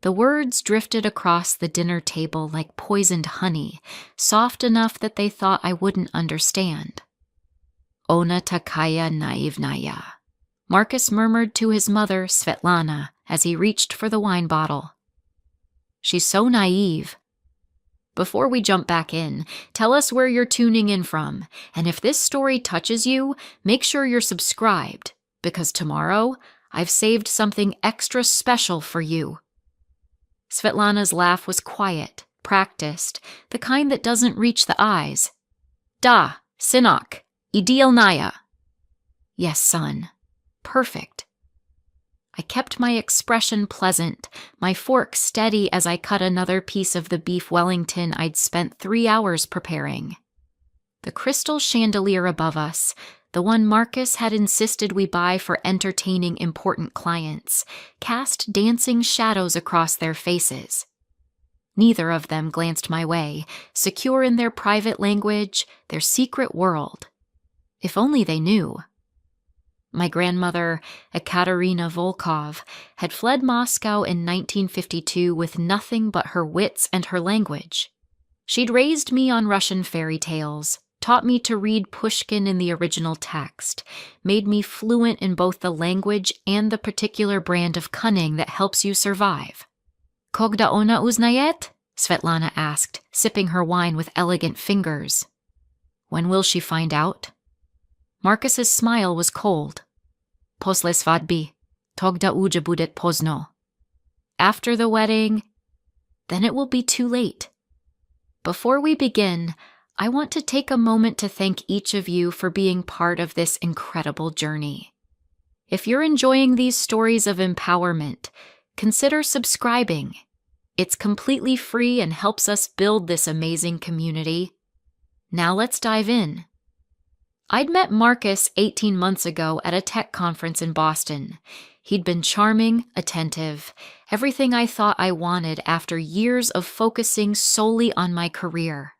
The words drifted across the dinner table like poisoned honey, soft enough that they thought I wouldn't understand. Ona takaya naivnaya, Marcus murmured to his mother, Svetlana, as he reached for the wine bottle. She's so naive. Before we jump back in, tell us where you're tuning in from, and if this story touches you, make sure you're subscribed, because tomorrow I've saved something extra special for you. Svetlana's laugh was quiet, practiced, the kind that doesn't reach the eyes. Da, synok, idealnaya. Yes, son. Perfect. I kept my expression pleasant, my fork steady as I cut another piece of the beef Wellington I'd spent 3 hours preparing. The crystal chandelier above us, the one Marcus had insisted we buy for entertaining important clients, cast dancing shadows across their faces. Neither of them glanced my way, secure in their private language, their secret world. If only they knew. My grandmother, Ekaterina Volkov, had fled Moscow in 1952 with nothing but her wits and her language. She'd raised me on Russian fairy tales, taught me to read Pushkin in the original text, made me fluent in both the language and the particular brand of cunning that helps you survive. Kogda ona uznayet? Svetlana asked, sipping her wine with elegant fingers. When will she find out? Marcus's smile was cold. Posle svadbi, togda uja budet pozno. After the wedding, then it will be too late. Before we begin, I want to take a moment to thank each of you for being part of this incredible journey. If you're enjoying these stories of empowerment, consider subscribing. It's completely free and helps us build this amazing community. Now let's dive in. I'd met Marcus 18 months ago at a tech conference in Boston. He'd been charming, attentive, everything I thought I wanted after years of focusing solely on my career.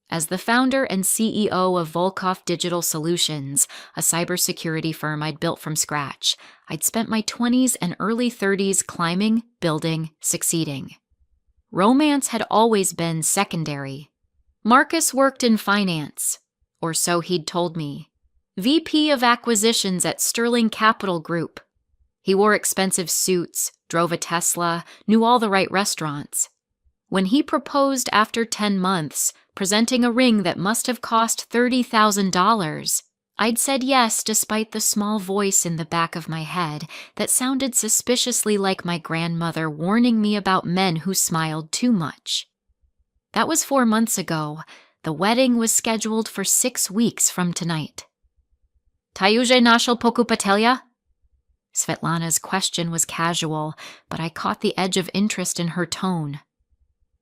As the founder and CEO of Volkov Digital Solutions, a cybersecurity firm I'd built from scratch, I'd spent my 20s and early 30s climbing, building, succeeding. Romance had always been secondary. Marcus worked in finance. Or so he'd told me. VP of Acquisitions at Sterling Capital Group. He wore expensive suits, drove a Tesla, knew all the right restaurants. When he proposed after 10 months, presenting a ring that must have cost $30,000, I'd said yes despite the small voice in the back of my head that sounded suspiciously like my grandmother warning me about men who smiled too much. That was 4 months ago. The wedding was scheduled for 6 weeks from tonight. Tayuje nashel pokupatelya? Svetlana's question was casual, but I caught the edge of interest in her tone.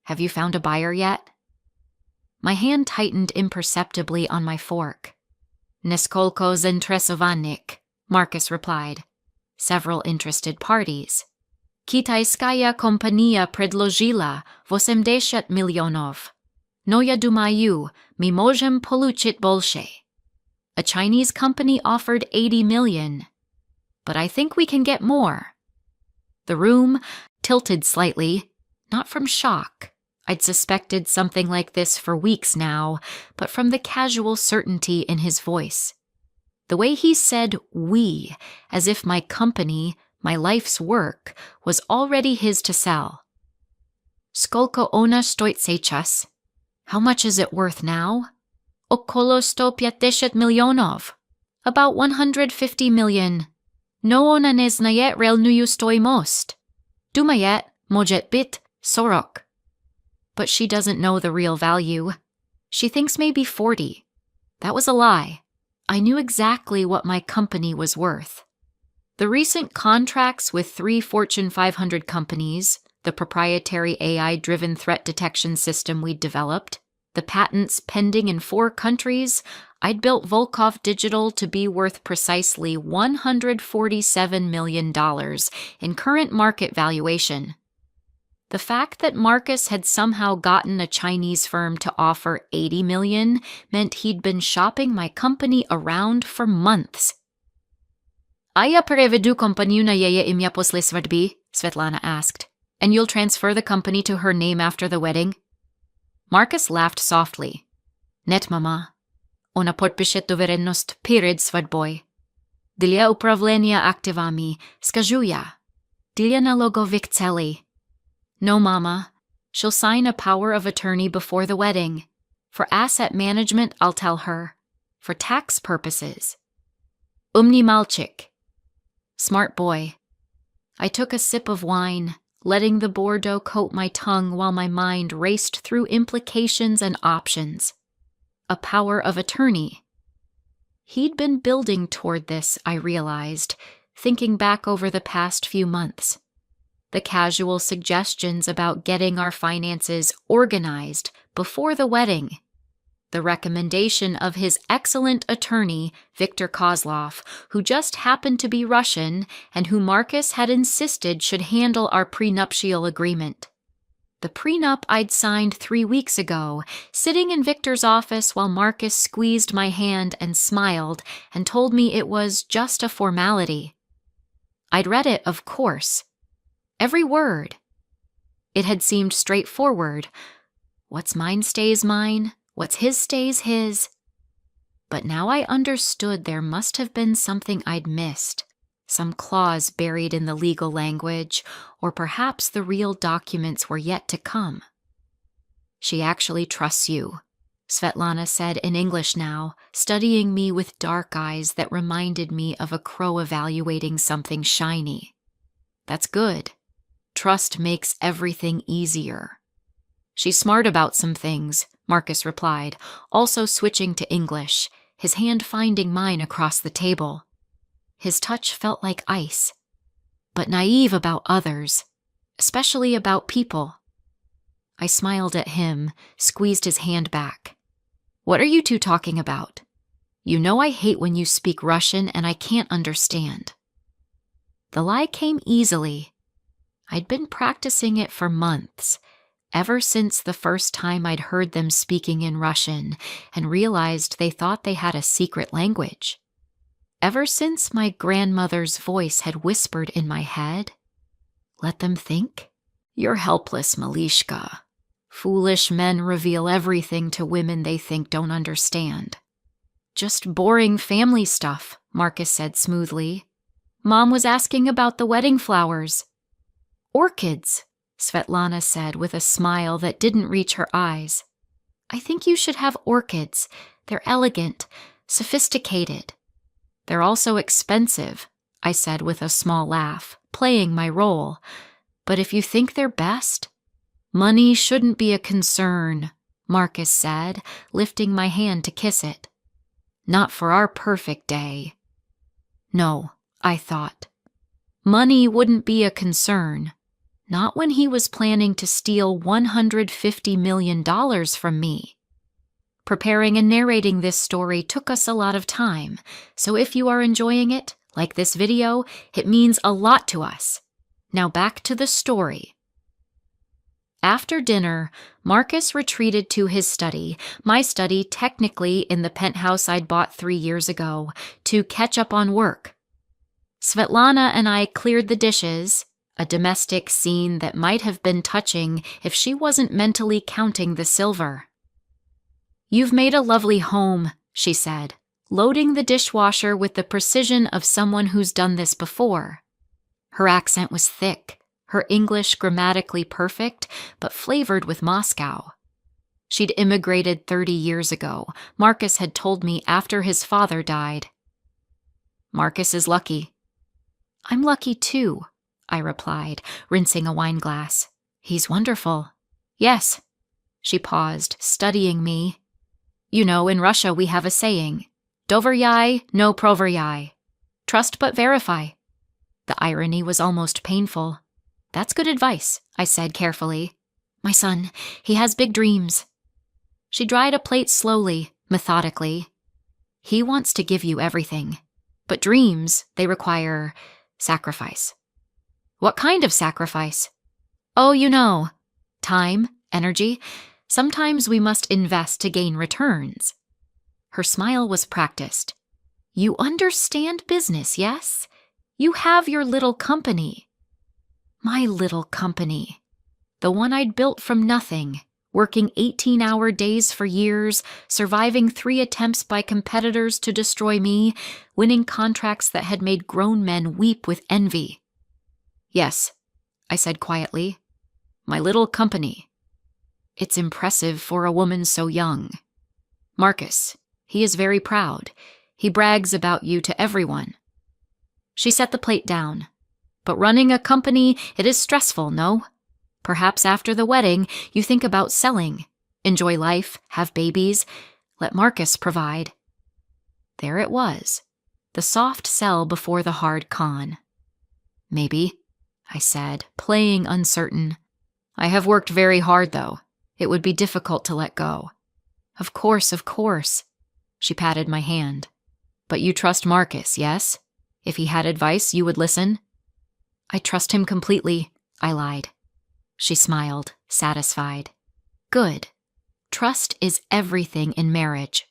Have you found a buyer yet? My hand tightened imperceptibly on my fork. Neskolko zainteresovanik, Marcus replied. Several interested parties. Kitayskaya kompania predložila 80 milionov. No ya dumaju, mi możem poluchit bolshe. A Chinese company offered 80 million. But I think we can get more. The room tilted slightly, not from shock. I'd suspected something like this for weeks now, but from the casual certainty in his voice. The way he said we, as if my company, my life's work, was already his to sell. Skolko ona stoit sechas? How much is it worth now? Okolo 150 milionov. About 150 million. No ona ne znayet relnuju stoimost. Dumayet, mojet bit, sorok. But she doesn't know the real value. She thinks maybe 40. That was a lie. I knew exactly what my company was worth. The recent contracts with 3 Fortune 500 companies, the proprietary AI-driven threat detection system we'd developed, the patents pending in 4 countries, I'd built Volkov Digital to be worth precisely $147 million in current market valuation. The fact that Marcus had somehow gotten a Chinese firm to offer $80 million meant he'd been shopping my company around for months. A ja prevedu kompaniu na jeje imя после свадьбы? Svetlana asked. And you'll transfer the company to her name after the wedding? Marcus laughed softly. Net, mama. Ona podpiše doverennost перед свадьбой. Для управления активами, скажу я. Для налоговых целей. No, mama. She'll sign a power of attorney before the wedding. For asset management, I'll tell her. For tax purposes. Umni malchik. Smart boy. I took a sip of wine, letting the Bordeaux coat my tongue while my mind raced through implications and options. A power of attorney. He'd been building toward this, I realized, thinking back over the past few months. The casual suggestions about getting our finances organized before the wedding. The recommendation of his excellent attorney, Viktor Kozlov, who just happened to be Russian and who Marcus had insisted should handle our prenuptial agreement. The prenup I'd signed 3 weeks ago, sitting in Victor's office while Marcus squeezed my hand and smiled and told me it was just a formality. I'd read it, of course. Every word. It had seemed straightforward. What's mine stays mine. What's his stays his. But now I understood there must have been something I'd missed, some clause buried in the legal language, or perhaps the real documents were yet to come. She actually trusts you, Svetlana said in English now, studying me with dark eyes that reminded me of a crow evaluating something shiny. That's good. Trust makes everything easier. She's smart about some things, Marcus replied, also switching to English, his hand finding mine across the table. His touch felt like ice, but naive about others, especially about people. I smiled at him, squeezed his hand back. What are you two talking about? You know I hate when you speak Russian and I can't understand. The lie came easily. I'd been practicing it for months, ever since the first time I'd heard them speaking in Russian and realized they thought they had a secret language. Ever since my grandmother's voice had whispered in my head, "Let them think. You're helpless, Malishka. Foolish men reveal everything to women they think don't understand." Just boring family stuff, Marcus said smoothly. Mom was asking about the wedding flowers. Orchids, Svetlana said with a smile that didn't reach her eyes. I think you should have orchids. They're elegant, sophisticated. They're also expensive, I said with a small laugh, playing my role. But if you think they're best, money shouldn't be a concern, Marcus said, lifting my hand to kiss it. Not for our perfect day. No, I thought. Money wouldn't be a concern. Not when he was planning to steal $150 million from me. Preparing and narrating this story took us a lot of time, so if you are enjoying it, like this video, it means a lot to us. Now back to the story. After dinner, Marcus retreated to his study, my study technically in the penthouse I'd bought 3 years ago, to catch up on work. Svetlana and I cleared the dishes, a domestic scene that might have been touching if she wasn't mentally counting the silver. You've made a lovely home, she said, loading the dishwasher with the precision of someone who's done this before. Her accent was thick, her English grammatically perfect, but flavored with Moscow. She'd immigrated 30 years ago, Marcus had told me after his father died. Marcus is lucky. I'm lucky too, I replied, rinsing a wine glass. He's wonderful. Yes. She paused, studying me. You know, in Russia we have a saying, Doveryai, no proveryai. Trust but verify. The irony was almost painful. That's good advice, I said carefully. My son, he has big dreams. She dried a plate slowly, methodically. He wants to give you everything. But dreams, they require sacrifice. What kind of sacrifice? Oh, you know, time, energy. Sometimes we must invest to gain returns. Her smile was practiced. You understand business, yes? You have your little company. My little company. The one I'd built from nothing, working 18-hour days for years, surviving 3 attempts by competitors to destroy me, winning contracts that had made grown men weep with envy. Yes, I said quietly. My little company. It's impressive for a woman so young. Marcus, he is very proud. He brags about you to everyone. She set the plate down. But running a company, it is stressful, no? Perhaps after the wedding, you think about selling. Enjoy life, have babies, let Marcus provide. There it was, the soft sell before the hard con. Maybe, I said, playing uncertain. I have worked very hard, though. It would be difficult to let go. Of course, of course. She patted my hand. But you trust Marcus, yes? If he had advice, you would listen? I trust him completely, I lied. She smiled, satisfied. Good. Trust is everything in marriage.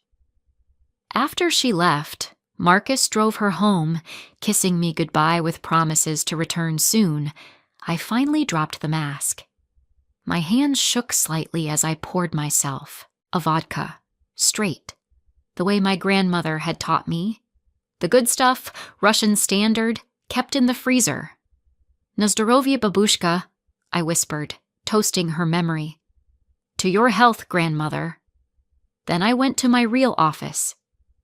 After she left, Marcus drove her home, kissing me goodbye with promises to return soon. I finally dropped the mask. My hands shook slightly as I poured myself a vodka, straight, the way my grandmother had taught me. The good stuff, Russian standard, kept in the freezer. Na zdorovye, babushka, I whispered, toasting her memory. To your health, grandmother. Then I went to my real office.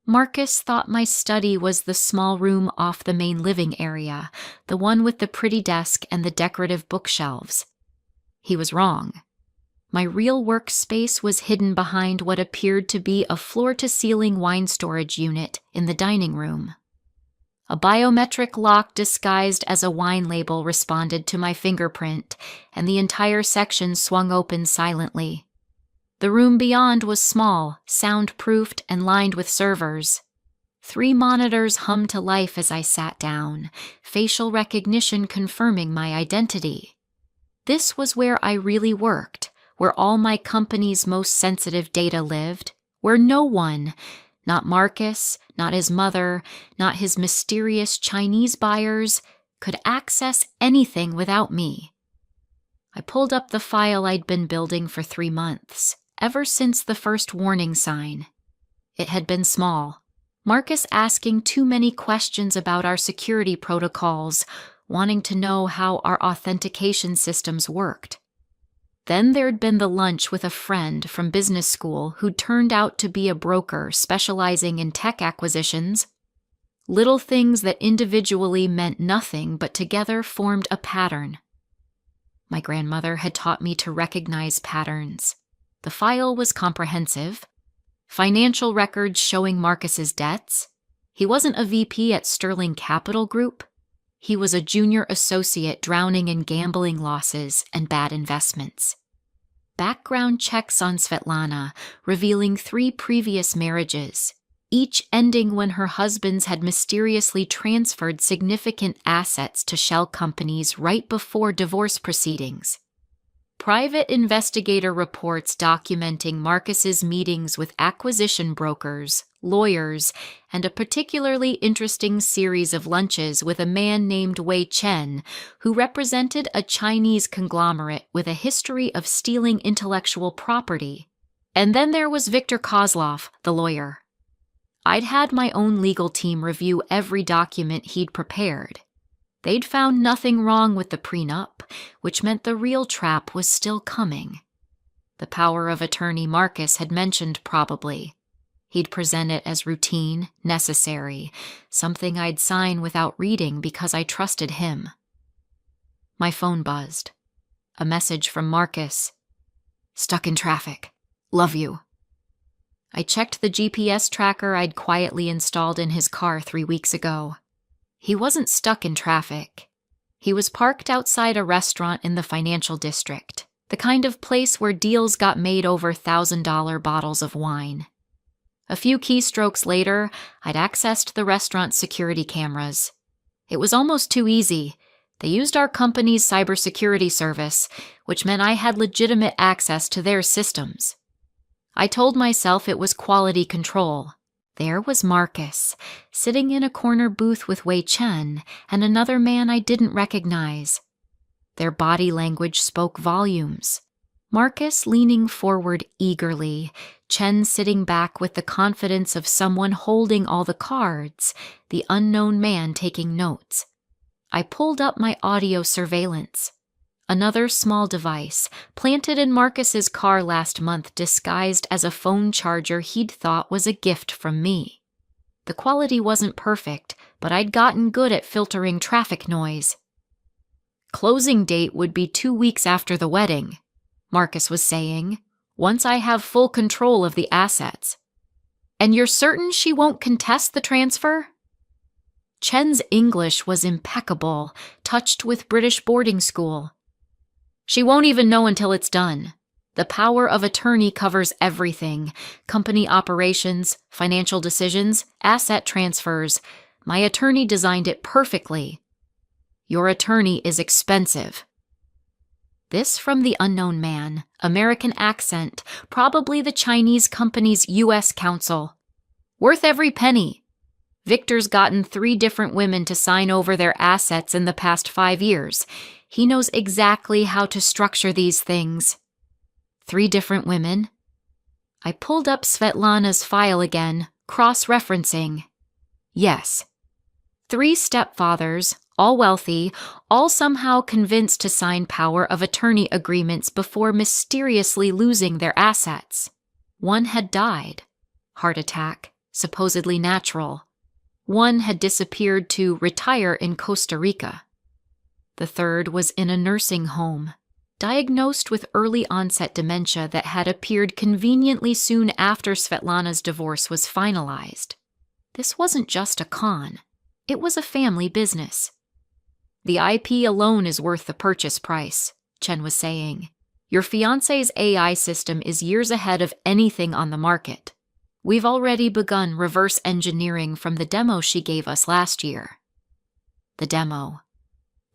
Marcus thought my study was the small room off the main living area, the one with the pretty desk and the decorative bookshelves. He was wrong. My real workspace was hidden behind what appeared to be a floor-to-ceiling wine storage unit in the dining room. A biometric lock disguised as a wine label responded to my fingerprint, and the entire section swung open silently. The room beyond was small, soundproofed, and lined with servers. 3 monitors hummed to life as I sat down, facial recognition confirming my identity. This was where I really worked, where all my company's most sensitive data lived, where no one, not Marcus, not his mother, not his mysterious Chinese buyers, could access anything without me. I pulled up the file I'd been building for 3 months, ever since the first warning sign. It had been small. Marcus asking too many questions about our security protocols, wanting to know how our authentication systems worked. Then there'd been the lunch with a friend from business school who'd turned out to be a broker specializing in tech acquisitions. Little things that individually meant nothing but together formed a pattern. My grandmother had taught me to recognize patterns. The file was comprehensive. Financial records showing Marcus's debts. He wasn't a VP at Sterling Capital Group. He was a junior associate drowning in gambling losses and bad investments. Background checks on Svetlana, revealing 3 previous marriages, each ending when her husbands had mysteriously transferred significant assets to shell companies right before divorce proceedings. Private investigator reports documenting Marcus's meetings with acquisition brokers, lawyers, and a particularly interesting series of lunches with a man named Wei Chen, who represented a Chinese conglomerate with a history of stealing intellectual property. And then there was Viktor Kozlov, the lawyer. I'd had my own legal team review every document he'd prepared. They'd found nothing wrong with the prenup, which meant the real trap was still coming. The power of attorney Marcus had mentioned probably. He'd present it as routine, necessary, something I'd sign without reading because I trusted him. My phone buzzed. A message from Marcus. Stuck in traffic. Love you. I checked the GPS tracker I'd quietly installed in his car 3 weeks ago. He wasn't stuck in traffic. He was parked outside a restaurant in the financial district, the kind of place where deals got made over $1,000 bottles of wine. A few keystrokes later, I'd accessed the restaurant's security cameras. It was almost too easy. They used our company's cybersecurity service, which meant I had legitimate access to their systems. I told myself it was quality control. There was Marcus, sitting in a corner booth with Wei Chen and another man I didn't recognize. Their body language spoke volumes. Marcus leaning forward eagerly, Chen sitting back with the confidence of someone holding all the cards, the unknown man taking notes. I pulled up my audio surveillance. Another small device, planted in Marcus's car last month disguised as a phone charger he'd thought was a gift from me. The quality wasn't perfect, but I'd gotten good at filtering traffic noise. Closing date would be 2 weeks after the wedding, Marcus was saying, once I have full control of the assets. And you're certain she won't contest the transfer? Chen's English was impeccable, touched with British boarding school. She won't even know until it's done. The power of attorney covers everything: company operations, financial decisions, asset transfers. My attorney designed it perfectly. Your attorney is expensive. This from the unknown man, American accent, probably the Chinese company's U.S. counsel. Worth every penny. Victor's gotten 3 different women to sign over their assets in the past 5 years. He knows exactly how to structure these things. 3 different women? I pulled up Svetlana's file again, cross-referencing. Yes. 3 stepfathers, all wealthy, all somehow convinced to sign power of attorney agreements before mysteriously losing their assets. One had died. Heart attack, supposedly natural. One had disappeared to retire in Costa Rica. The third was in a nursing home, diagnosed with early-onset dementia that had appeared conveniently soon after Svetlana's divorce was finalized. This wasn't just a con. It was a family business. The IP alone is worth the purchase price, Chen was saying. Your fiancé's AI system is years ahead of anything on the market. We've already begun reverse engineering from the demo she gave us last year. The demo.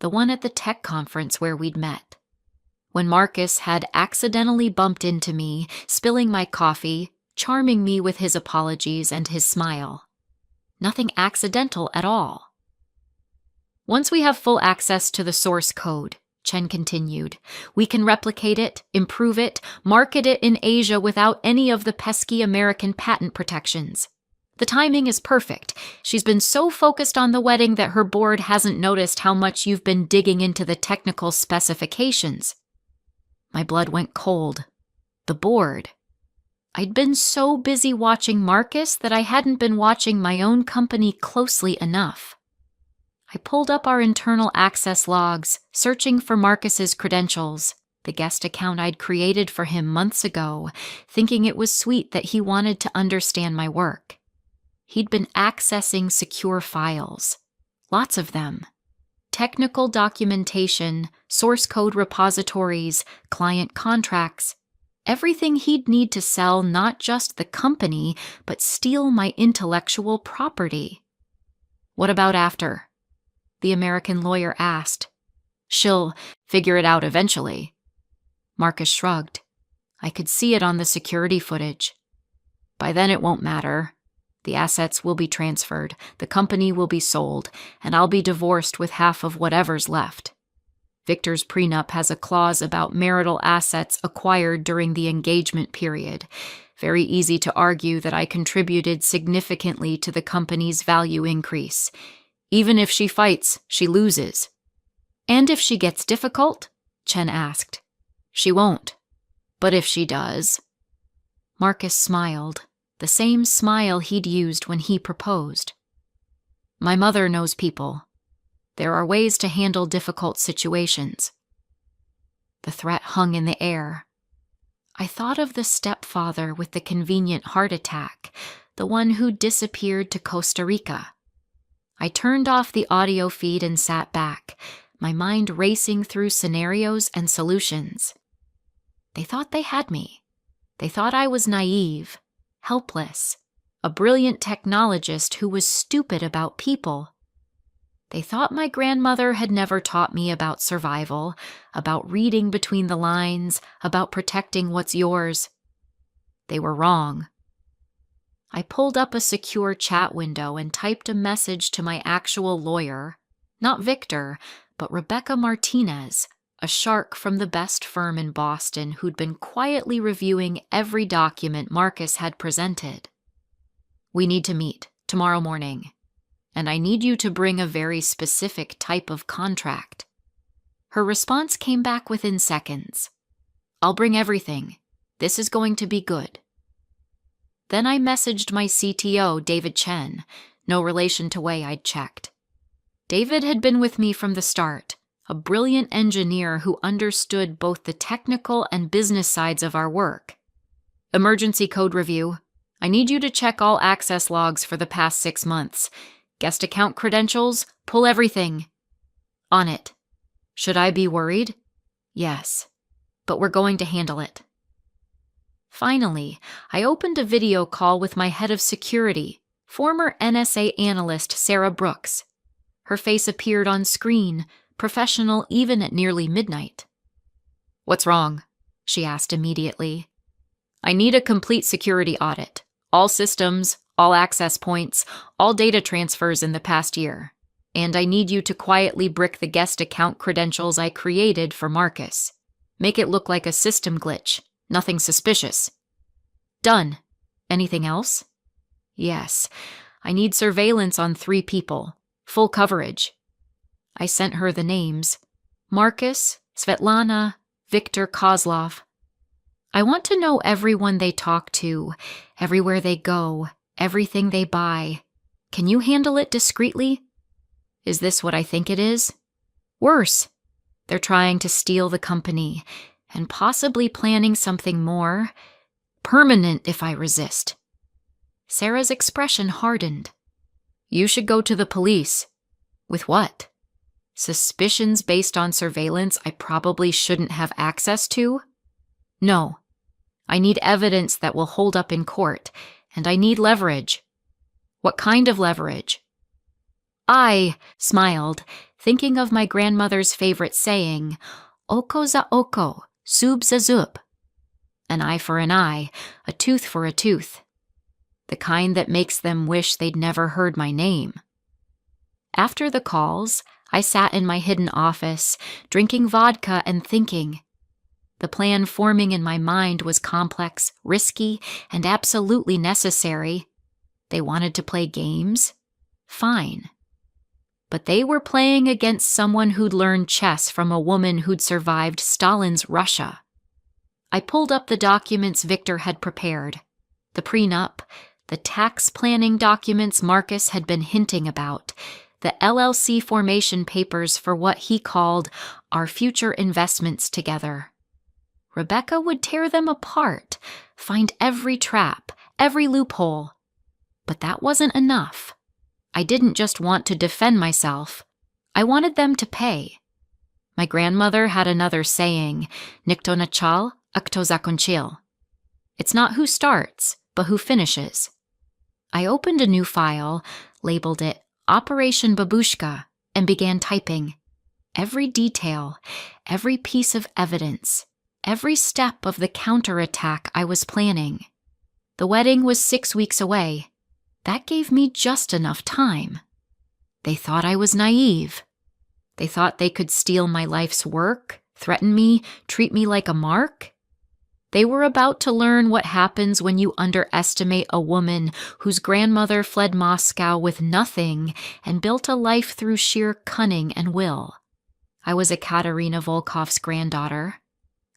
The one at the tech conference where we'd met. When Marcus had accidentally bumped into me, spilling my coffee, charming me with his apologies and his smile. Nothing accidental at all. Once we have full access to the source code, Chen continued, we can replicate it, improve it, market it in Asia without any of the pesky American patent protections. The timing is perfect. She's been so focused on the wedding that her board hasn't noticed how much you've been digging into the technical specifications. My blood went cold. The board. I'd been so busy watching Marcus that I hadn't been watching my own company closely enough. I pulled up our internal access logs, searching for Marcus's credentials, the guest account I'd created for him months ago, thinking it was sweet that he wanted to understand my work. He'd been accessing secure files. Lots of them. Technical documentation, source code repositories, client contracts. Everything he'd need to sell not just the company, but steal my intellectual property. What about after? The American lawyer asked. She'll figure it out eventually. Marcus shrugged. I could see it on the security footage. By then it won't matter. The assets will be transferred, the company will be sold, and I'll be divorced with half of whatever's left. Victor's prenup has a clause about marital assets acquired during the engagement period. Very easy to argue that I contributed significantly to the company's value increase. Even if she fights, she loses. And if she gets difficult? Chen asked. She won't. But if she does? Marcus smiled, the same smile he'd used when he proposed. My mother knows people. There are ways to handle difficult situations. The threat hung in the air. I thought of the stepfather with the convenient heart attack, the one who disappeared to Costa Rica. I turned off the audio feed and sat back, my mind racing through scenarios and solutions. They thought they had me. They thought I was naive, helpless, a brilliant technologist who was stupid about people. They thought my grandmother had never taught me about survival, about reading between the lines, about protecting what's yours. They were wrong. I pulled up a secure chat window and typed a message to my actual lawyer, not Victor, but Rebecca Martinez, a shark from the best firm in Boston who'd been quietly reviewing every document Marcus had presented. "We need to meet tomorrow morning, and I need you to bring a very specific type of contract." Her response came back within seconds. "I'll bring everything. This is going to be good." Then I messaged my CTO, David Chen, no relation to Wei I'd checked. David had been with me from the start, a brilliant engineer who understood both the technical and business sides of our work. "Emergency code review. I need you to check all access logs for the past 6 months. Guest account credentials, pull everything." "On it." "Should I be worried?" "Yes, but we're going to handle it." Finally, I opened a video call with my head of security, former NSA analyst Sarah Brooks. Her face appeared on screen, professional even at nearly midnight. "What's wrong?" she asked immediately. "I need a complete security audit. All systems, all access points, all data transfers in the past year. And I need you to quietly brick the guest account credentials I created for Marcus. Make it look like a system glitch. Nothing suspicious." "Done. Anything else?" "Yes. I need surveillance on 3 people. Full coverage." I sent her the names: Marcus, Svetlana, Viktor Kozlov. "I want to know everyone they talk to, everywhere they go, everything they buy. Can you handle it discreetly?" "Is this what I think it is?" "Worse. They're trying to steal the company, and possibly planning something more permanent if I resist." Sarah's expression hardened. "You should go to the police." "With what? Suspicions based on surveillance I probably shouldn't have access to?" "No. I need evidence that will hold up in court, and I need leverage." "What kind of leverage?" I smiled, thinking of my grandmother's favorite saying, "Oko za oko, zub za zub." An eye for an eye, a tooth for a tooth. The kind that makes them wish they'd never heard my name. After the calls, I sat in my hidden office, drinking vodka and thinking. The plan forming in my mind was complex, risky, and absolutely necessary. They wanted to play games? Fine. But they were playing against someone who'd learned chess from a woman who'd survived Stalin's Russia. I pulled up the documents Victor had prepared. The prenup, the tax planning documents Marcus had been hinting about, the LLC formation papers for what he called our future investments together. Rebecca would tear them apart, find every trap, every loophole. But that wasn't enough. I didn't just want to defend myself. I wanted them to pay. My grandmother had another saying, "Nikto nachal, a kto zakonchil." It's not who starts, but who finishes. I opened a new file, labeled it Operation Babushka, and began typing. Every detail, every piece of evidence, every step of the counterattack I was planning. The wedding was 6 weeks away. That gave me just enough time. They thought I was naive. They thought they could steal my life's work, threaten me, treat me like a mark. They were about to learn what happens when you underestimate a woman whose grandmother fled Moscow with nothing and built a life through sheer cunning and will. I was a Katerina Volkov's granddaughter.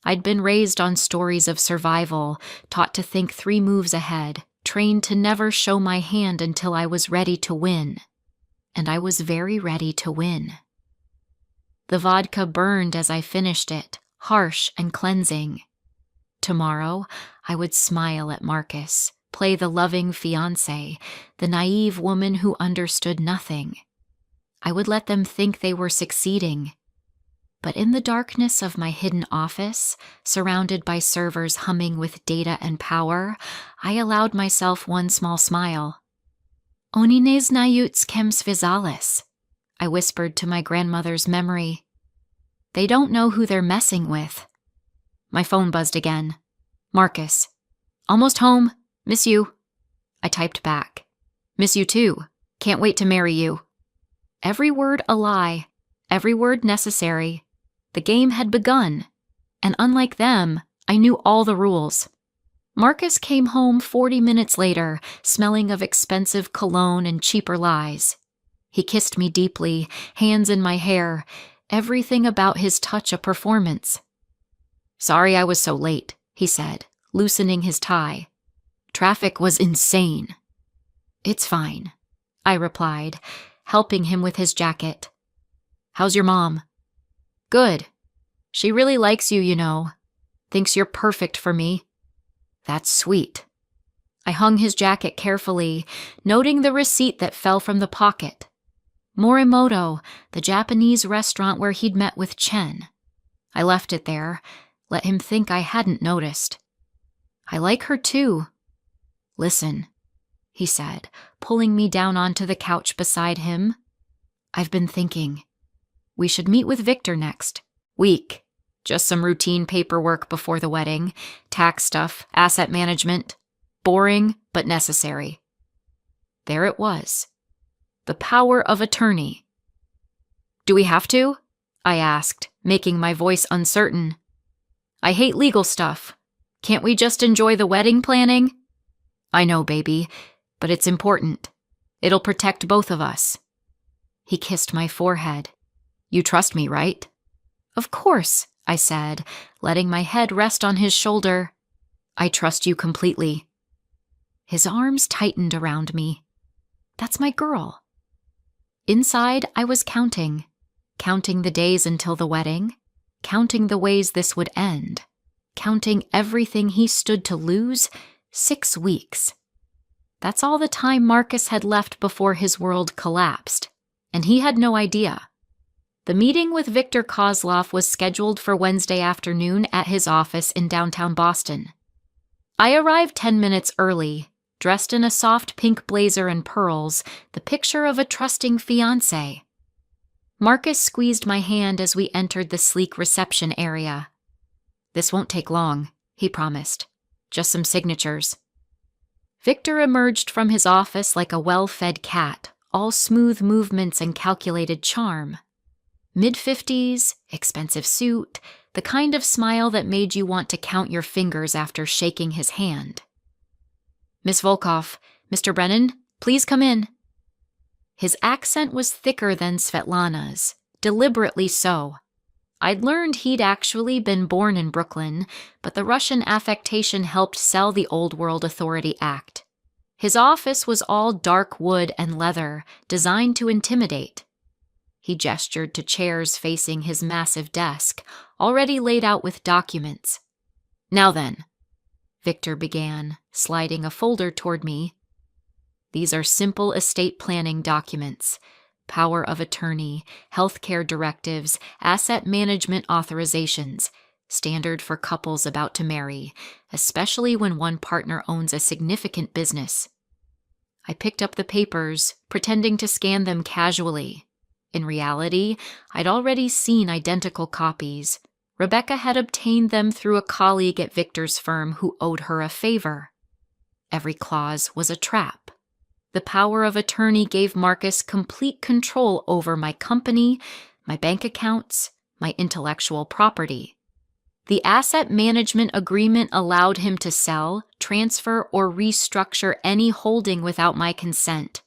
I'd been raised on stories of survival, taught to think 3 moves ahead, trained to never show my hand until I was ready to win. And I was very ready to win. The vodka burned as I finished it, harsh and cleansing. Tomorrow, I would smile at Marcus, play the loving fiancé, the naive woman who understood nothing. I would let them think they were succeeding. But in the darkness of my hidden office, surrounded by servers humming with data and power, I allowed myself one small smile. "Oni ne znают s kem svязалась," I whispered to my grandmother's memory. They don't know who they're messing with. My phone buzzed again. "Marcus. Almost home. Miss you." I typed back. "Miss you too. Can't wait to marry you." Every word a lie. Every word necessary. The game had begun, and unlike them, I knew all the rules. Marcus came home 40 minutes later, smelling of expensive cologne and cheaper lies. He kissed me deeply, hands in my hair, everything about his touch a performance. "Sorry I was so late," he said, loosening his tie. "Traffic was insane." "It's fine," I replied, helping him with his jacket. "How's your mom?" "Good. She really likes you, you know. Thinks you're perfect for me." "That's sweet." I hung his jacket carefully, noting the receipt that fell from the pocket. Morimoto, the Japanese restaurant where he'd met with Chen. I left it there, let him think I hadn't noticed. "I like her too." "Listen," he said, pulling me down onto the couch beside him. "I've been thinking. We should meet with Victor next week. Just some routine paperwork before the wedding, tax stuff, asset management. Boring, but necessary." There it was. The power of attorney. "Do we have to?" I asked, making my voice uncertain. "I hate legal stuff. Can't we just enjoy the wedding planning?" "I know, baby, but it's important. It'll protect both of us." He kissed my forehead. "You trust me, right?" "Of course," I said, letting my head rest on his shoulder. "I trust you completely." His arms tightened around me. That's my girl. Inside, I was counting the days until the wedding, counting the ways this would end, counting everything he stood to lose. 6 weeks. That's all the time Marcus had left before his world collapsed, and he had no idea. The meeting with Victor Kozlov was scheduled for Wednesday afternoon at his office in downtown Boston. I arrived 10 minutes early, dressed in a soft pink blazer and pearls, the picture of a trusting fiancé. Marcus squeezed my hand as we entered the sleek reception area. "This won't take long," he promised. "Just some signatures." Victor emerged from his office like a well-fed cat, all smooth movements and calculated charm. Mid-50s, expensive suit, the kind of smile that made you want to count your fingers after shaking his hand. "Miss Volkov, Mr. Brennan, please come in." His accent was thicker than Svetlana's, deliberately so. I'd learned he'd actually been born in Brooklyn, but the Russian affectation helped sell the Old World Authority Act. His office was all dark wood and leather, designed to intimidate. He gestured to chairs facing his massive desk, already laid out with documents. "Now then," Victor began, sliding a folder toward me. "These are simple estate planning documents. Power of attorney, healthcare directives, asset management authorizations, standard for couples about to marry, especially when one partner owns a significant business." I picked up the papers, pretending to scan them casually. In reality, I'd already seen identical copies. Rebecca had obtained them through a colleague at Victor's firm who owed her a favor. Every clause was a trap. The power of attorney gave Marcus complete control over my company, my bank accounts, my intellectual property. The asset management agreement allowed him to sell, transfer, or restructure any holding without my consent.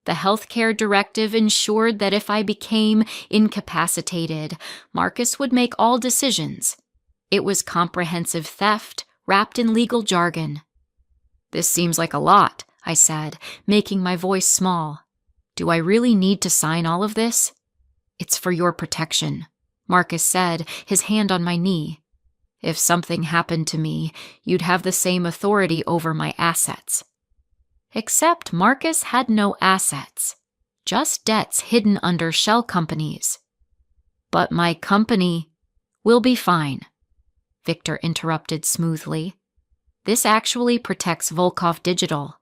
The healthcare directive ensured that if I became incapacitated, Marcus would make all decisions. It was comprehensive theft wrapped in legal jargon. "This seems like a lot," I said, making my voice small. "Do I really need to sign all of this?" "It's for your protection," Marcus said, his hand on my knee. "If something happened to me, you'd have the same authority over my assets." Except Marcus had no assets, just debts hidden under shell companies. "But my company will be fine," Victor interrupted smoothly. "This actually protects Volkov Digital.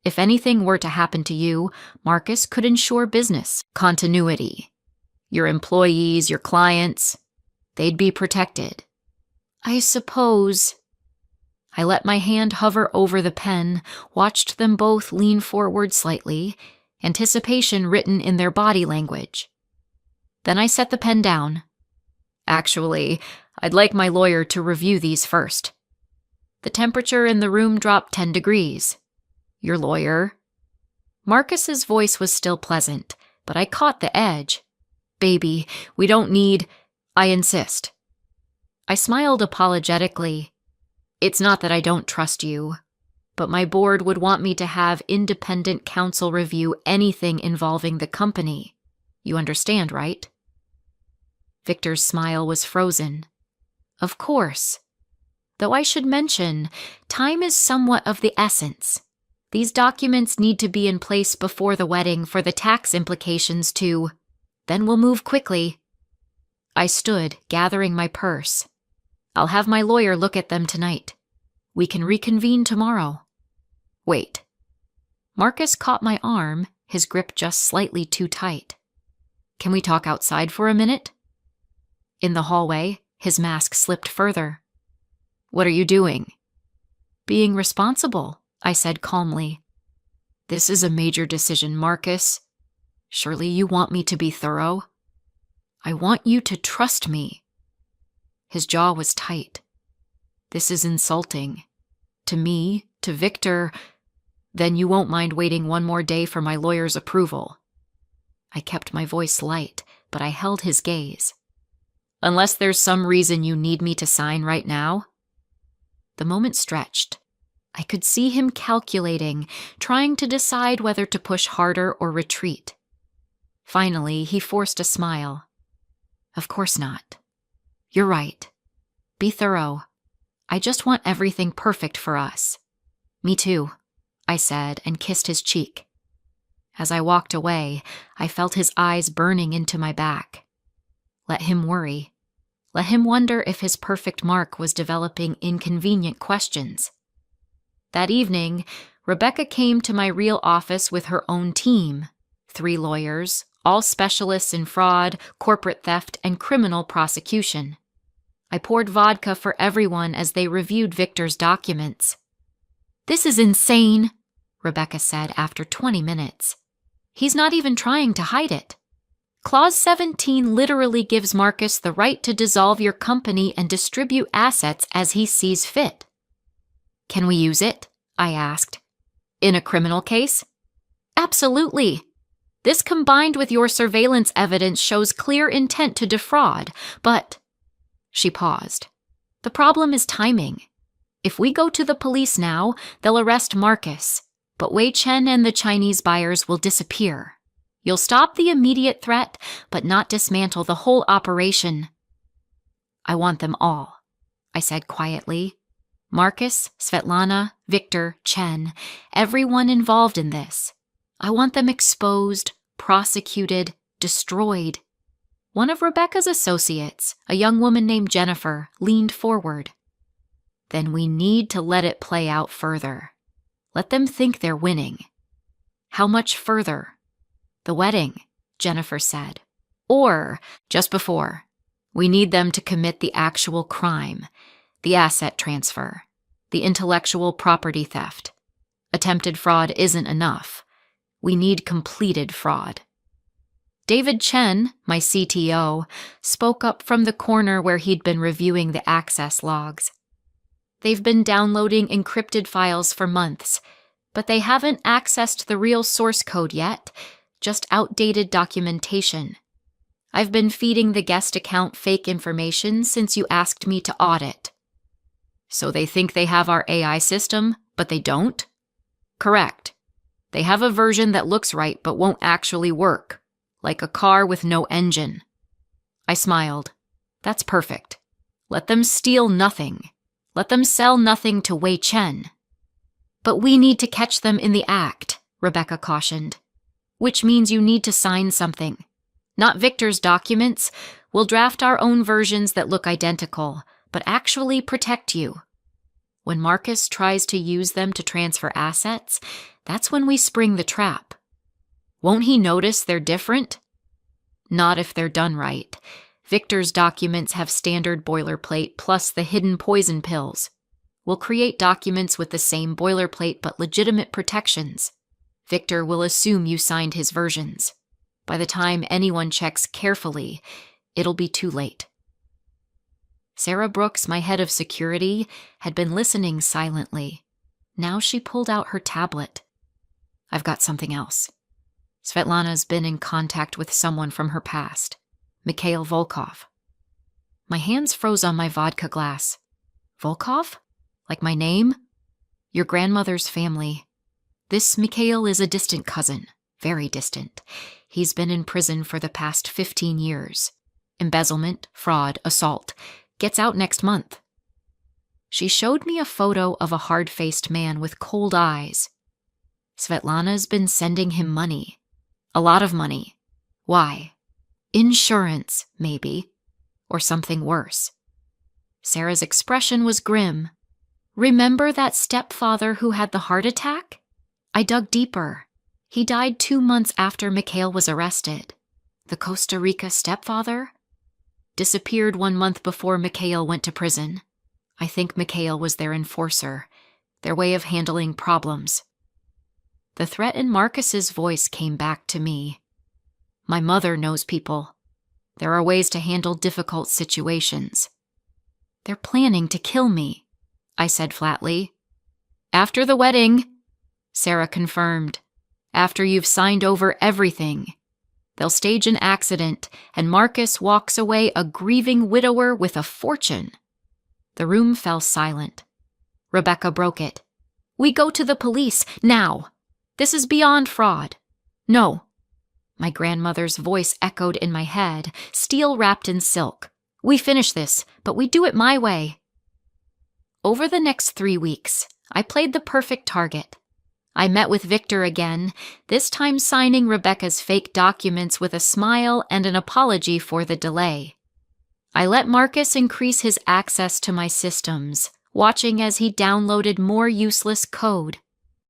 If anything were to happen to you, Marcus could ensure business continuity. Your employees, your clients, they'd be protected." "I suppose." I let my hand hover over the pen, watched them both lean forward slightly, anticipation written in their body language. Then I set the pen down. Actually, I'd like my lawyer to review these first. The temperature in the room dropped 10 degrees. Your lawyer? Marcus's voice was still pleasant, but I caught the edge. Baby, we don't need... I insist. I smiled apologetically. It's not that I don't trust you, but my board would want me to have independent counsel review anything involving the company. You understand, right? Victor's smile was frozen. Of course. Though I should mention, time is somewhat of the essence. These documents need to be in place before the wedding for the tax implications to... Then we'll move quickly. I stood, gathering my purse. I'll have my lawyer look at them tonight. We can reconvene tomorrow. Wait. Marcus caught my arm, his grip just slightly too tight. Can we talk outside for a minute? In the hallway, his mask slipped further. What are you doing? Being responsible, I said calmly. This is a major decision, Marcus. Surely you want me to be thorough? I want you to trust me. His jaw was tight. This is insulting. To me, to Victor. Then you won't mind waiting one more day for my lawyer's approval. I kept my voice light, but I held his gaze. Unless there's some reason you need me to sign right now? The moment stretched. I could see him calculating, trying to decide whether to push harder or retreat. Finally, he forced a smile. Of course not. You're right. Be thorough. I just want everything perfect for us. Me too, I said and kissed his cheek. As I walked away, I felt his eyes burning into my back. Let him worry. Let him wonder if his perfect mark was developing inconvenient questions. That evening, Rebecca came to my real office with her own team, 3 lawyers, all specialists in fraud, corporate theft, and criminal prosecution. I poured vodka for everyone as they reviewed Victor's documents. This is insane, Rebecca said after 20 minutes. He's not even trying to hide it. Clause 17 literally gives Marcus the right to dissolve your company and distribute assets as he sees fit. Can we use it? I asked. In a criminal case? Absolutely. This combined with your surveillance evidence shows clear intent to defraud, but... She paused. The problem is timing. If we go to the police now, they'll arrest Marcus, but Wei Chen and the Chinese buyers will disappear. You'll stop the immediate threat, but not dismantle the whole operation. I want them all, I said quietly. Marcus, Svetlana, Victor, Chen, everyone involved in this. I want them exposed, prosecuted, destroyed. One of Rebecca's associates, a young woman named Jennifer, leaned forward. Then we need to let it play out further. Let them think they're winning. How much further? The wedding, Jennifer said. Or, just before, we need them to commit the actual crime, the asset transfer, the intellectual property theft. Attempted fraud isn't enough. We need completed fraud. David Chen, my CTO, spoke up from the corner where he'd been reviewing the access logs. They've been downloading encrypted files for months, but they haven't accessed the real source code yet, just outdated documentation. I've been feeding the guest account fake information since you asked me to audit. So they think they have our AI system, but they don't? Correct. They have a version that looks right but won't actually work, like a car with no engine. I smiled. That's perfect. Let them steal nothing. Let them sell nothing to Wei Chen. But we need to catch them in the act, Rebecca cautioned. Which means you need to sign something. Not Victor's documents. We'll draft our own versions that look identical, but actually protect you. When Marcus tries to use them to transfer assets, that's when we spring the trap. Won't he notice they're different? Not if they're done right. Victor's documents have standard boilerplate plus the hidden poison pills. We'll create documents with the same boilerplate but legitimate protections. Victor will assume you signed his versions. By the time anyone checks carefully, it'll be too late. Sarah Brooks, my head of security, had been listening silently. Now she pulled out her tablet. I've got something else. Svetlana's been in contact with someone from her past. Mikhail Volkov. My hands froze on my vodka glass. Volkov? Like my name? Your grandmother's family. This Mikhail is a distant cousin. Very distant. He's been in prison for the past 15 years. Embezzlement, fraud, assault. Gets out next month. She showed me a photo of a hard-faced man with cold eyes. Svetlana's been sending him money. A lot of money. Why? Insurance, maybe. Or something worse. Sarah's expression was grim. Remember that stepfather who had the heart attack? I dug deeper. He died 2 months after Mikhail was arrested. The Costa Rica stepfather? Disappeared 1 month before Mikhail went to prison. I think Mikhail was their enforcer, their way of handling problems. The threat in Marcus's voice came back to me. My mother knows people. There are ways to handle difficult situations. They're planning to kill me, I said flatly. After the wedding, Sarah confirmed. After you've signed over everything. They'll stage an accident, and Marcus walks away a grieving widower with a fortune. The room fell silent. Rebecca broke it. We go to the police, now. This is beyond fraud. No. My grandmother's voice echoed in my head, steel wrapped in silk. We finish this, but we do it my way. Over the next 3 weeks, I played the perfect target. I met with Victor again, this time signing Rebecca's fake documents with a smile and an apology for the delay. I let Marcus increase his access to my systems, watching as he downloaded more useless code.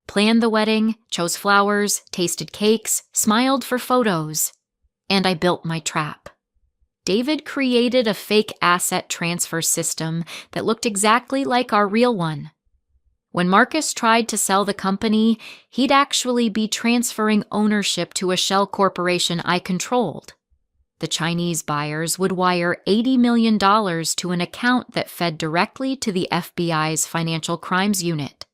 Planned the wedding, chose flowers, tasted cakes, smiled for photos. And I built my trap. David created a fake asset transfer system that looked exactly like our real one. When Marcus tried to sell the company, he'd actually be transferring ownership to a shell corporation I controlled. The Chinese buyers would wire $80 million to an account that fed directly to the FBI's Financial Crimes Unit.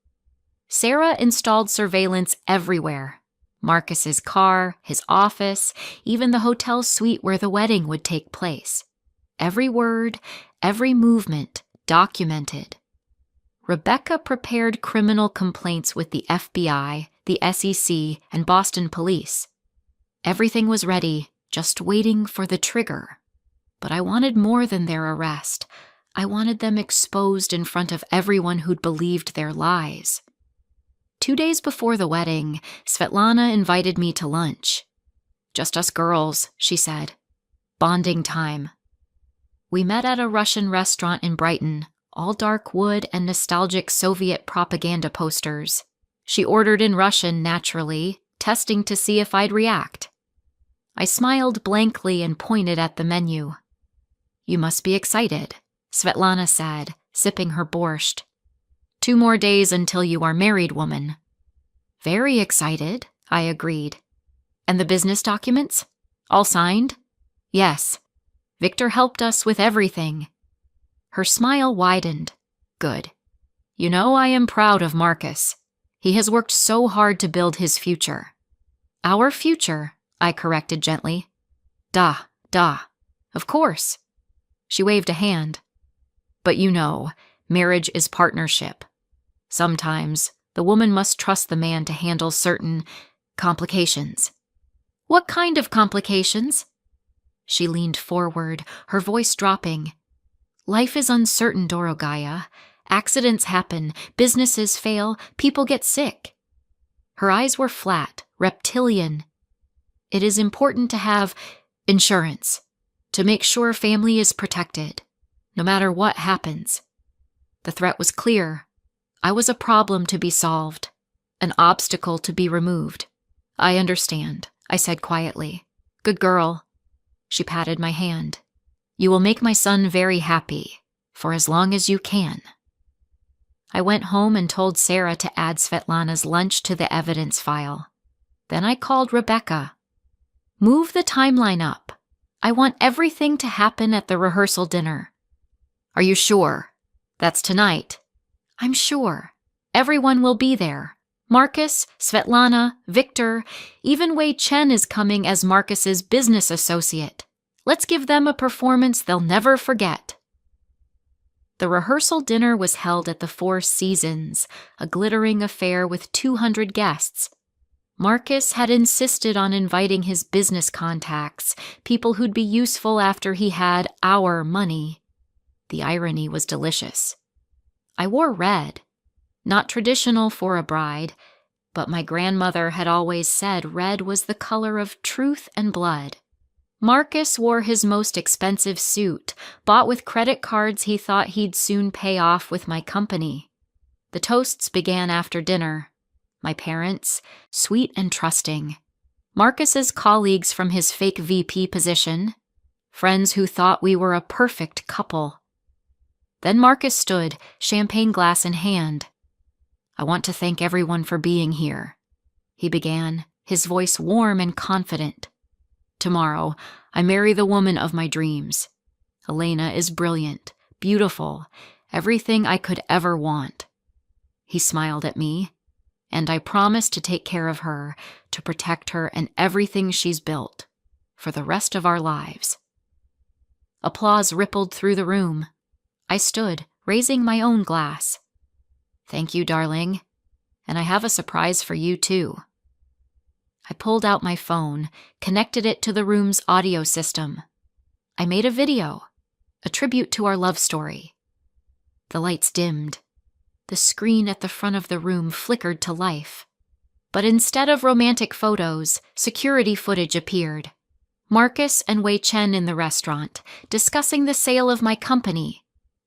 Sarah installed surveillance everywhere. Marcus's car, his office, even the hotel suite where the wedding would take place. Every word, every movement, documented. Rebecca prepared criminal complaints with the FBI, the SEC, and Boston police. Everything was ready, just waiting for the trigger. But I wanted more than their arrest. I wanted them exposed in front of everyone who'd believed their lies. 2 days before the wedding, Svetlana invited me to lunch. Just us girls, she said. Bonding time. We met at a Russian restaurant in Brighton, all dark wood and nostalgic Soviet propaganda posters. She ordered in Russian, naturally, testing to see if I'd react. I smiled blankly and pointed at the menu. You must be excited, Svetlana said, sipping her borscht. 2 more days until you are married, woman. Very excited, I agreed. And the business documents? All signed? Yes. Victor helped us with everything. Her smile widened. Good. You know, I am proud of Marcus. He has worked so hard to build his future. Our future, I corrected gently. Da. Of course. She waved a hand. But you know, marriage is partnership. Sometimes, the woman must trust the man to handle certain complications. What kind of complications? She leaned forward, her voice dropping. Life is uncertain, Dorogaya. Accidents happen, businesses fail, people get sick. Her eyes were flat, reptilian. It is important to have insurance, to make sure family is protected, no matter what happens. The threat was clear. I was a problem to be solved, an obstacle to be removed. I understand, I said quietly. Good girl. She patted my hand. You will make my son very happy, for as long as you can. I went home and told Sarah to add Svetlana's lunch to the evidence file. Then I called Rebecca. Move the timeline up. I want everything to happen at the rehearsal dinner. Are you sure? That's tonight. I'm sure. Everyone will be there. Marcus, Svetlana, Victor, even Wei Chen is coming as Marcus's business associate. Let's give them a performance they'll never forget. The rehearsal dinner was held at the Four Seasons, a glittering affair with 200 guests. Marcus had insisted on inviting his business contacts, people who'd be useful after he had our money. The irony was delicious. I wore red, not traditional for a bride, but my grandmother had always said red was the color of truth and blood. Marcus wore his most expensive suit, bought with credit cards he thought he'd soon pay off with my company. The toasts began after dinner. My parents, sweet and trusting. Marcus's colleagues from his fake VP position. Friends who thought we were a perfect couple. Then Marcus stood, champagne glass in hand. I want to thank everyone for being here, he began, his voice warm and confident. Tomorrow, I marry the woman of my dreams. Elena is brilliant, beautiful, everything I could ever want. He smiled at me, and I promised to take care of her, to protect her and everything she's built, for the rest of our lives. Applause rippled through the room. I stood, raising my own glass. Thank you, darling, and I have a surprise for you, too. I pulled out my phone, connected it to the room's audio system. I made a video, a tribute to our love story. The lights dimmed. The screen at the front of the room flickered to life. But instead of romantic photos, security footage appeared. Marcus and Wei Chen in the restaurant, discussing the sale of my company.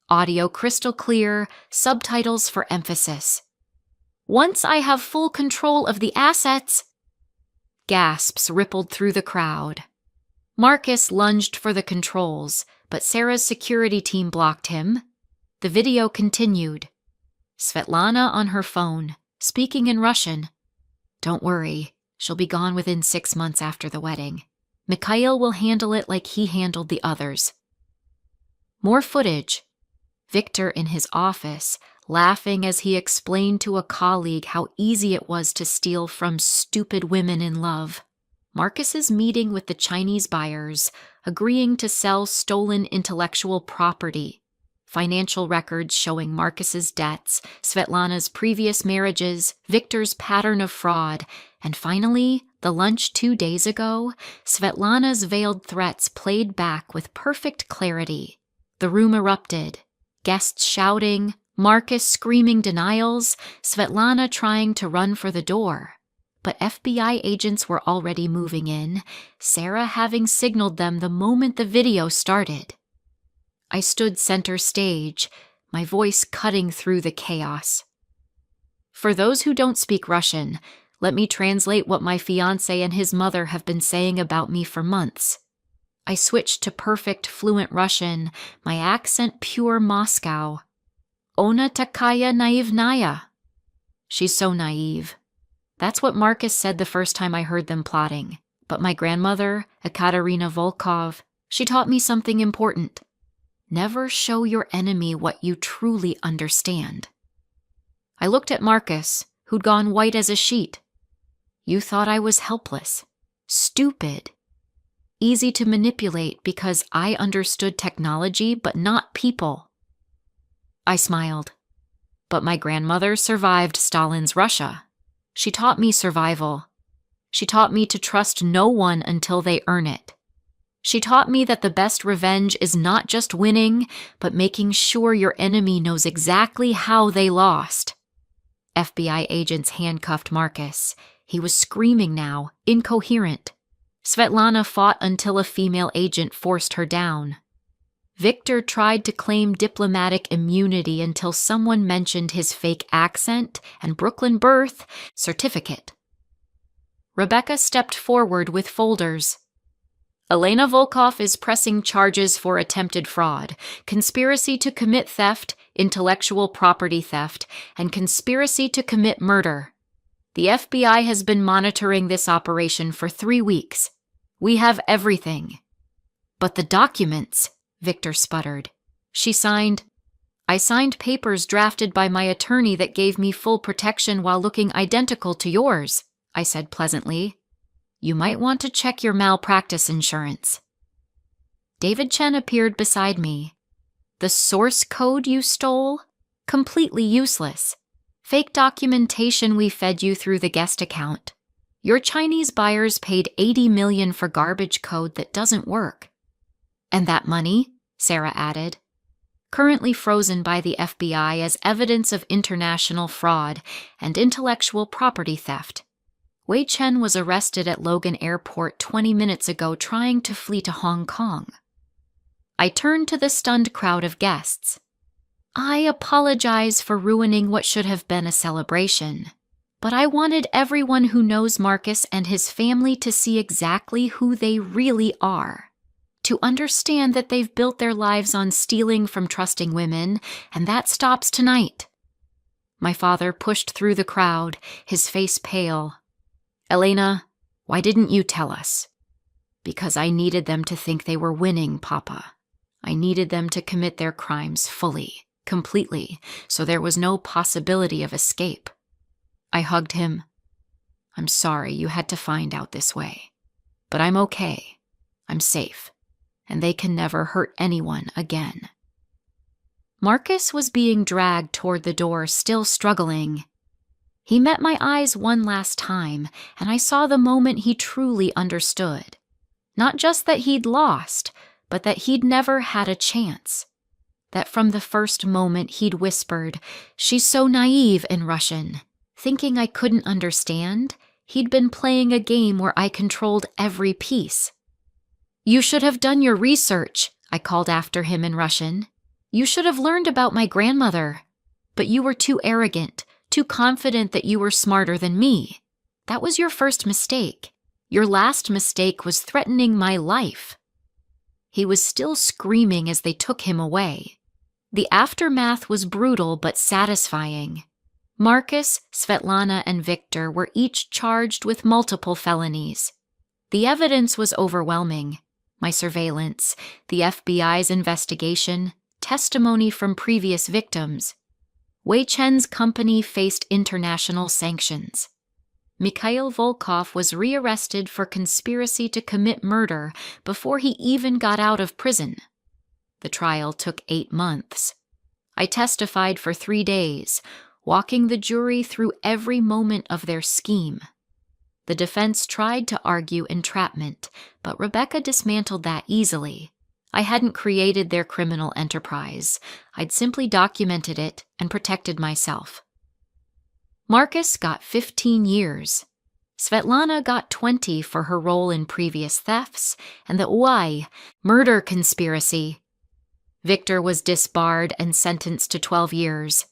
Audio crystal clear, subtitles for emphasis. Once I have full control of the assets... Gasps rippled through the crowd. Marcus lunged for the controls, but Sarah's security team blocked him. The video continued. Svetlana on her phone, speaking in Russian. Don't worry, she'll be gone within 6 months after the wedding. Mikhail will handle it like he handled the others. More footage. Victor in his office, laughing as he explained to a colleague how easy it was to steal from stupid women in love. Marcus's meeting with the Chinese buyers, agreeing to sell stolen intellectual property. Financial records showing Marcus's debts, Svetlana's previous marriages, Victor's pattern of fraud, and finally, the lunch 2 days ago, Svetlana's veiled threats played back with perfect clarity. The room erupted. Guests shouting, Marcus screaming denials, Svetlana trying to run for the door. But FBI agents were already moving in, Sarah having signaled them the moment the video started. I stood center stage, my voice cutting through the chaos. For those who don't speak Russian, let me translate what my fiancé and his mother have been saying about me for months. I switched to perfect, fluent Russian, my accent pure Moscow. Ona takaya naivnaya. She's so naive. That's what Marcus said the first time I heard them plotting. But my grandmother, Ekaterina Volkov, she taught me something important. Never show your enemy what you truly understand. I looked at Marcus, who'd gone white as a sheet. You thought I was helpless, stupid. Easy to manipulate because I understood technology but not people. I smiled. But my grandmother survived Stalin's Russia. She taught me survival. She taught me to trust no one until they earn it. She taught me that the best revenge is not just winning, but making sure your enemy knows exactly how they lost. FBI agents handcuffed Marcus. He was screaming now, incoherent. Svetlana fought until a female agent forced her down. Victor tried to claim diplomatic immunity until someone mentioned his fake accent and Brooklyn birth certificate. Rebecca stepped forward with folders. Elena Volkov is pressing charges for attempted fraud, conspiracy to commit theft, intellectual property theft, and conspiracy to commit murder. The FBI has been monitoring this operation for 3 weeks. We have everything. But the documents, Victor sputtered. I signed papers drafted by my attorney that gave me full protection while looking identical to yours, I said pleasantly. You might want to check your malpractice insurance. David Chen appeared beside me. The source code you stole? Completely useless. Fake documentation we fed you through the guest account. Your Chinese buyers paid $80 million for garbage code that doesn't work. And that money, Sarah added, currently frozen by the FBI as evidence of international fraud and intellectual property theft. Wei Chen was arrested at Logan Airport 20 minutes ago trying to flee to Hong Kong. I turned to the stunned crowd of guests. I apologize for ruining what should have been a celebration, but I wanted everyone who knows Marcus and his family to see exactly who they really are. To understand that they've built their lives on stealing from trusting women, and that stops tonight. My father pushed through the crowd, his face pale. Elena, why didn't you tell us? Because I needed them to think they were winning, Papa. I needed them to commit their crimes fully, completely, so there was no possibility of escape. I hugged him. I'm sorry you had to find out this way, but I'm okay. I'm safe. And they can never hurt anyone again. Marcus was being dragged toward the door, still struggling. He met my eyes one last time, and I saw the moment he truly understood. Not just that he'd lost, but that he'd never had a chance. That from the first moment he'd whispered, "She's so naive," in Russian. Thinking I couldn't understand, he'd been playing a game where I controlled every piece. You should have done your research, I called after him in Russian. You should have learned about my grandmother. But you were too arrogant, too confident that you were smarter than me. That was your first mistake. Your last mistake was threatening my life. He was still screaming as they took him away. The aftermath was brutal but satisfying. Marcus, Svetlana, and Victor were each charged with multiple felonies. The evidence was overwhelming. My surveillance, the FBI's investigation, testimony from previous victims. Wei Chen's company faced international sanctions. Mikhail Volkov was rearrested for conspiracy to commit murder before he even got out of prison. The trial took 8 months. I testified for 3 days, walking the jury through every moment of their scheme. The defense tried to argue entrapment, but Rebecca dismantled that easily. I hadn't created their criminal enterprise. I'd simply documented it and protected myself. Marcus got 15 years. Svetlana got 20 for her role in previous thefts and the Uai murder conspiracy. Victor was disbarred and sentenced to 12 years.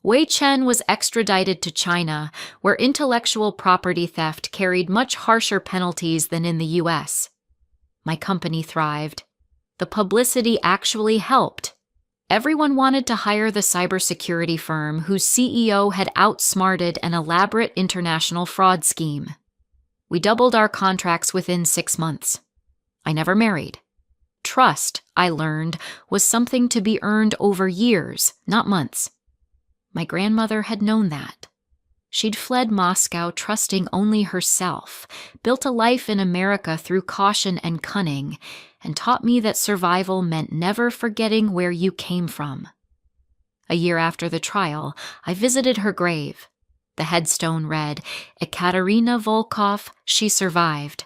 Wei Chen was extradited to China, where intellectual property theft carried much harsher penalties than in the U.S. My company thrived. The publicity actually helped. Everyone wanted to hire the cybersecurity firm whose CEO had outsmarted an elaborate international fraud scheme. We doubled our contracts within 6 months. I never married. Trust, I learned, was something to be earned over years, not months. My grandmother had known that. She'd fled Moscow trusting only herself, built a life in America through caution and cunning, and taught me that survival meant never forgetting where you came from. A year after the trial, I visited her grave. The headstone read, "Ekaterina Volkov, she survived."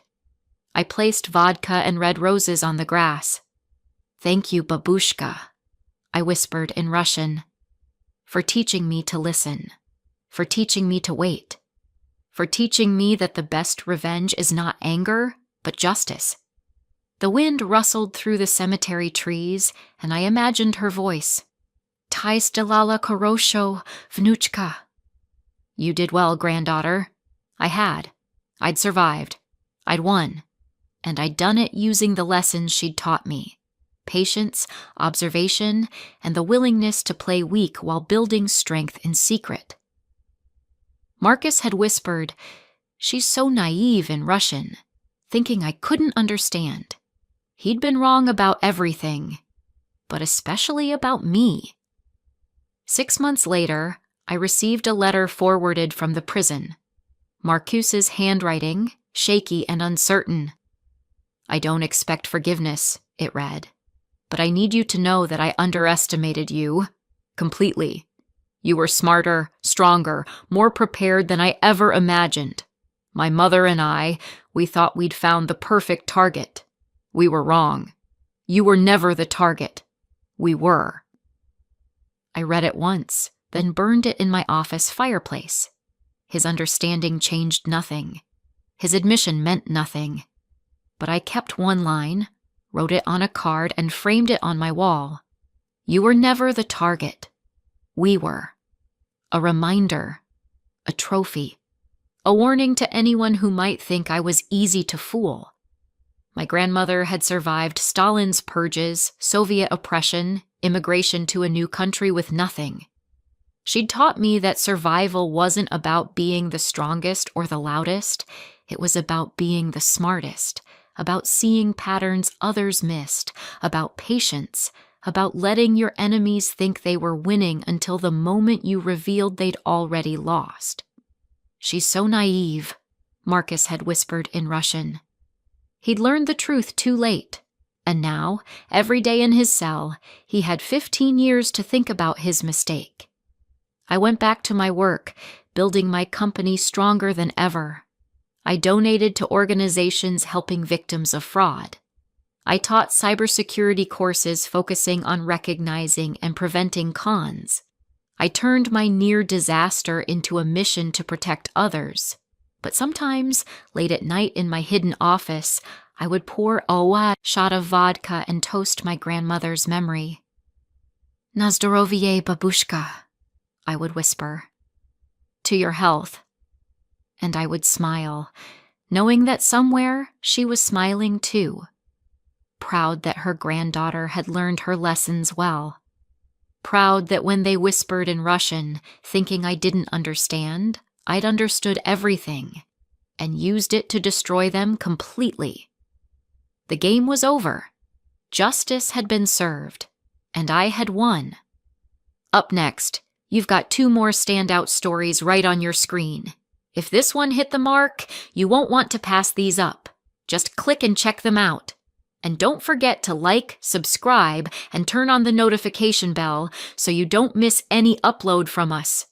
I placed vodka and red roses on the grass. "Thank you, babushka," I whispered in Russian, for teaching me to listen, for teaching me to wait, for teaching me that the best revenge is not anger, but justice. The wind rustled through the cemetery trees, and I imagined her voice. "Tai stelala korosho, vnuchka." You did well, granddaughter. I had. I'd survived. I'd won. And I'd done it using the lessons she'd taught me. Patience, observation, and the willingness to play weak while building strength in secret. Marcus had whispered, "She's so naive," in Russian, thinking I couldn't understand. He'd been wrong about everything. but especially about me. 6 months later, I received a letter forwarded from the prison. Marcuse's handwriting, shaky and uncertain. "I don't expect forgiveness," it read, "but I need you to know that I underestimated you. Completely. You were smarter, stronger, more prepared than I ever imagined. My mother and we thought we'd found the perfect target. We were wrong. You were never the target. We were." I read it once, then burned it in my office fireplace. His understanding changed nothing. His admission meant nothing. But I kept one line, wrote it on a card, and framed it on my wall. You were never the target. We were. A reminder. A trophy. A warning to anyone who might think I was easy to fool. My grandmother had survived Stalin's purges, Soviet oppression, immigration to a new country with nothing. She'd taught me that survival wasn't about being the strongest or the loudest. It was about being the smartest, about seeing patterns others missed, about patience, about letting your enemies think they were winning until the moment you revealed they'd already lost. "She's so naive," Marcus had whispered in Russian. He'd learned the truth too late, and now, every day in his cell, he had 15 years to think about his mistake. I went back to my work, building my company stronger than ever. I donated to organizations helping victims of fraud. I taught cybersecurity courses focusing on recognizing and preventing cons. I turned my near disaster into a mission to protect others. But sometimes, late at night in my hidden office, I would pour a shot of vodka and toast my grandmother's memory. "Na zdorowie, babushka," I would whisper. "To your health." And I would smile, knowing that somewhere she was smiling too, proud that her granddaughter had learned her lessons well, proud that when they whispered in Russian, thinking I didn't understand, I'd understood everything and used it to destroy them completely. The game was over. Justice had been served, and I had won. Up next, you've got 2 more standout stories right on your screen. If this one hit the mark, you won't want to pass these up. Just click and check them out. And don't forget to like, subscribe, and turn on the notification bell so you don't miss any upload from us.